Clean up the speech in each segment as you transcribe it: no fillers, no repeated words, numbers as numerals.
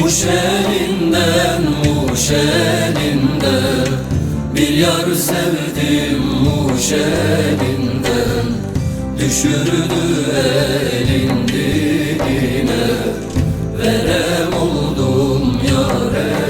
Muş elinden, Muş elinden bir yar sevdim Muş elinden. Düşürdü elin dibine, verem oldum yar elinden.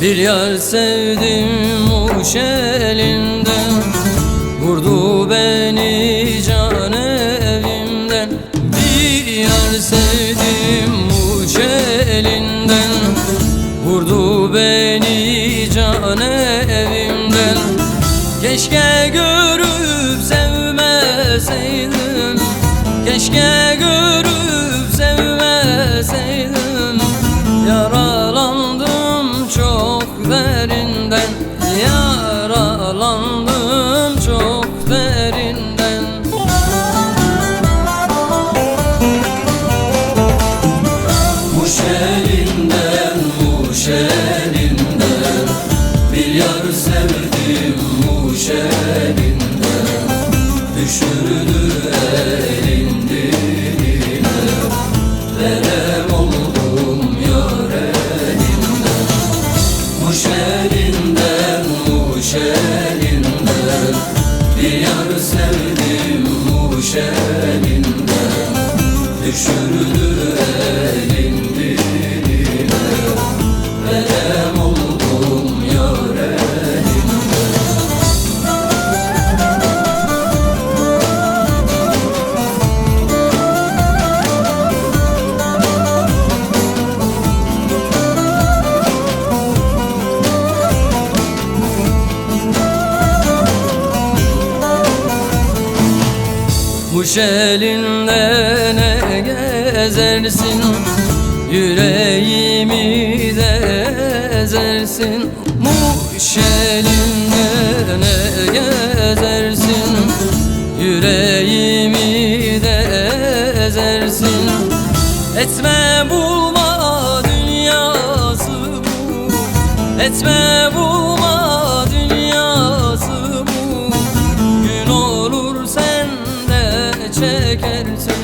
Bir yar sevdim Muş elinden, vurdu beni can evimden. Bir yar sevdim Muş elinden, vurdu beni can evimden. Keşke görüp sevmeseydim, keşke görüp sevmeseydim. Yaralandım çok derinden, yaralandım çok derinden. Muş elinden, Muş elinden bir yar sevdim Muş elinden. Düşürdü elin dibine, verem oldum yar elinden. Muş elinden, Muş elinden bir yar sevdim Muş elinden. Düşürdü elin dibine, verem oldum yar elinden. Muş elinde ne gezersin, yüreğimi de ezersin. Muş elinde ne gezersin, yüreğimi de ezersin. Etme bulma dünyası bu, etme bulma dünyası bu. Gün olur sen de çekersin